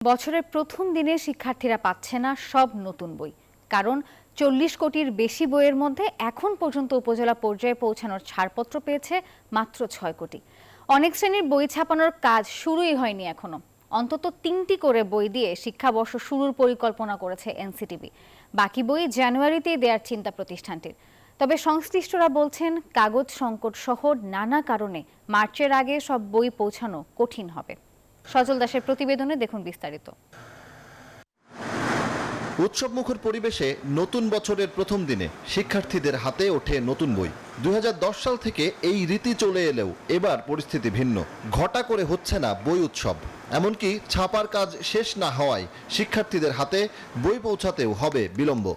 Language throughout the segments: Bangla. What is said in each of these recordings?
বছরের প্রথম দিনে শিক্ষার্থীরা পাচ্ছে না সব নতুন বই। কারণ ৪০ কোটির বেশি বইয়ের মধ্যে এখন পর্যন্ত উপজেলা পর্যায়ে পৌঁছানোর ছাড়পত্র পেয়েছে মাত্র ৬ কোটি। অনেক শ্রেণীর বই ছাপানোর কাজ শুরুই হয়নি এখনো। অন্তত ৩টি করে বই দিয়ে শিক্ষাবর্ষ শুরুর পরিকল্পনা করেছে এনসিটিবি। বাকি বই জানুয়ারিতেই দেওয়ার চিন্তা প্রতিষ্ঠানটির। তবে সংশ্লিষ্টরা বলছেন কাগজ সংকট সহ নানা কারণে মার্চের আগে সব বই পৌঁছানো কঠিন হবে। সজল দাসের প্রতিবেদনে দেখুন বিস্তারিত। উৎসবমুখর পরিবেশে নতুন বছরের প্রথম দিনে শিক্ষার্থীদের হাতে ওঠে নতুন বই। ২০১০ সাল থেকে এই রীতি চলে এলেও এবার পরিস্থিতি ভিন্ন। ঘটা করে হচ্ছে না বই উৎসব, এমনকি ছাপার কাজ শেষ না হওয়ায় শিক্ষার্থীদের হাতে বই পৌঁছাতেও হবে বিলম্ব।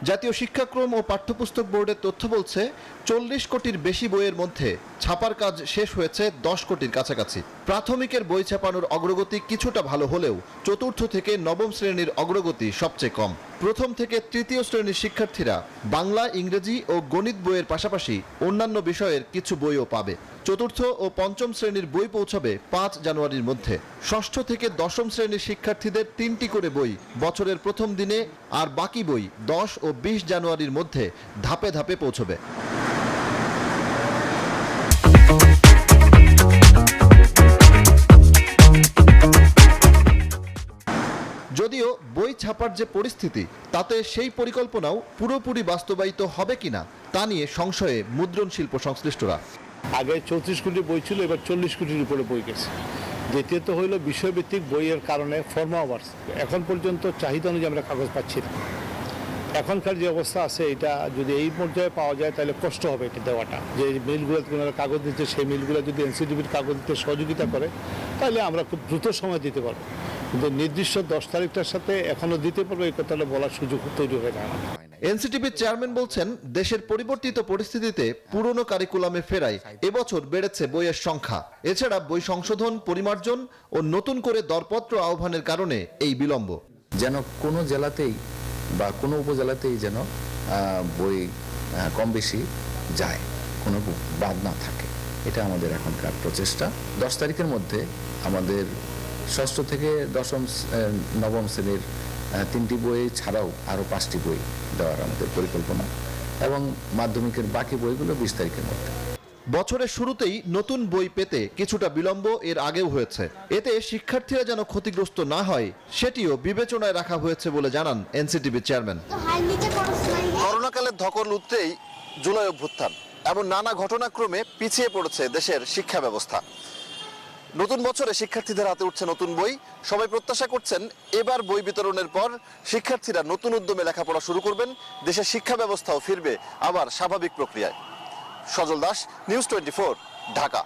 জাতীয় শিক্ষাক্রম ও পাঠ্যপুস্তক বোর্ডের তথ্য বলছে ৪০ কোটির বেশি বইয়ের মধ্যে ছাপার কাজ শেষ হয়েছে ১০ কোটির কাছাকাছি। প্রাথমিকের বই ছাপানোর অগ্রগতি কিছুটা ভালো হলেও চতুর্থ থেকে নবম শ্রেণীর অগ্রগতি সবচেয়ে কম। প্রথম থেকে তৃতীয় শ্রেণীর শিক্ষার্থীরা বাংলা, ইংরেজি ও গণিত বইয়ের পাশাপাশি অন্যান্য বিষয়ের কিছু বইও পাবে। চতুর্থ ও পঞ্চম শ্রেণীর বই পৌঁছাবে ৫ জানুয়ারির মধ্যে। ষষ্ঠ থেকে দশম শ্রেণীর শিক্ষার্থীদের ৩টি করে বই বছরের প্রথম দিনে, আর বাকি বই ১০ ও ২০ জানুয়ারির মধ্যে ধাপে ধাপে পৌঁছবে। যদিও বই ছাপার যে পরিস্থিতি, তাতে সেই পরিকল্পনাও পুরোপুরি বাস্তবায়িত হবে কিনা তা নিয়ে সংশয়ে মুদ্রণ শিল্প সংশ্লিষ্টরা। আগে ৩৪ কোটি বই ছিল, এবার ৪০ কোটির উপরে বই গেছে। দ্বিতীয়ত হইল বিষয়ভিত্তিক বইয়ের কারণে ফরমাও বাড়ছে। এখন পর্যন্ত চাহিদা অনুযায়ী আমরা কাগজ পাচ্ছি না। এখনকার যে অবস্থা আছে, এটা যদি এই পর্যায়ে পাওয়া যায় তাহলে কষ্ট হবে এটা দেওয়াটা। যে মিলগুলোতে কাগজ দিচ্ছে, সেই মিলগুলো যদি এনসিটিবির কাগজ দিতে সহযোগিতা করে তাহলে আমরা খুব দ্রুত সময় দিতে পারবো। কিন্তু নির্দিষ্ট ১০ তারিখটার সাথে এখনো দিতে পারবো এই কথাটা বলার সুযোগ তৈরি হয়ে যায় না। এনসিটিবির চেয়ারম্যান বলছেন, দেশের পরিবর্তিত পরিস্থিতিতে পুরনো কারিকুলামে ফেরায় এবছর বেড়েছে বইয়ের সংখ্যা। এছাড়া বই সংশোধন, পরিমার্জন ও নতুন করে দরপত্র আহ্বানের কারণে এই বিলম্ব। যেন কোনো জেলাতেই বা কোনো উপজেলাতেই যেন বই কম বেশি যায়, কোনো বাদ না থাকে, এটা আমাদের এখনকার প্রচেষ্টা। ১০ তারিখের মধ্যে আমাদের ষষ্ঠ থেকে নবম শ্রেণীর ৩টি বই ছাড়াও আরও 5টি বই দেওয়ার আমাদের পরিকল্পনা, এবং মাধ্যমিকের বাকি বইগুলো ২০ তারিখের মধ্যে। বছরের শুরুতেই নতুন বই পেতে কিছুটা বিলম্ব এর আগেও হয়েছে। এতে শিক্ষার্থীরা যেন ক্ষতিগ্রস্ত না হয় সেটিও বিবেচনায় রাখা হয়েছে বলে জানান এনসিটিবির চেয়ারম্যান। করোনাকালের ধকল উঠতেই জুলাই অভ্যুত্থান, এমন নানা ঘটনাক্রমে পিছিয়ে পড়েছে দেশের শিক্ষা ব্যবস্থা। নতুন বছরে শিক্ষার্থীদের হাতে উঠছে নতুন বই। সবাই প্রত্যাশা করছেন এবার বই বিতরণের পর শিক্ষার্থীরা নতুন উদ্যমে লেখাপড়া শুরু করবেন, দেশের শিক্ষা ব্যবস্থাও ফিরবে আবার স্বাভাবিক প্রক্রিয়ায়। সজল দাস, নিউজ 24, ঢাকা।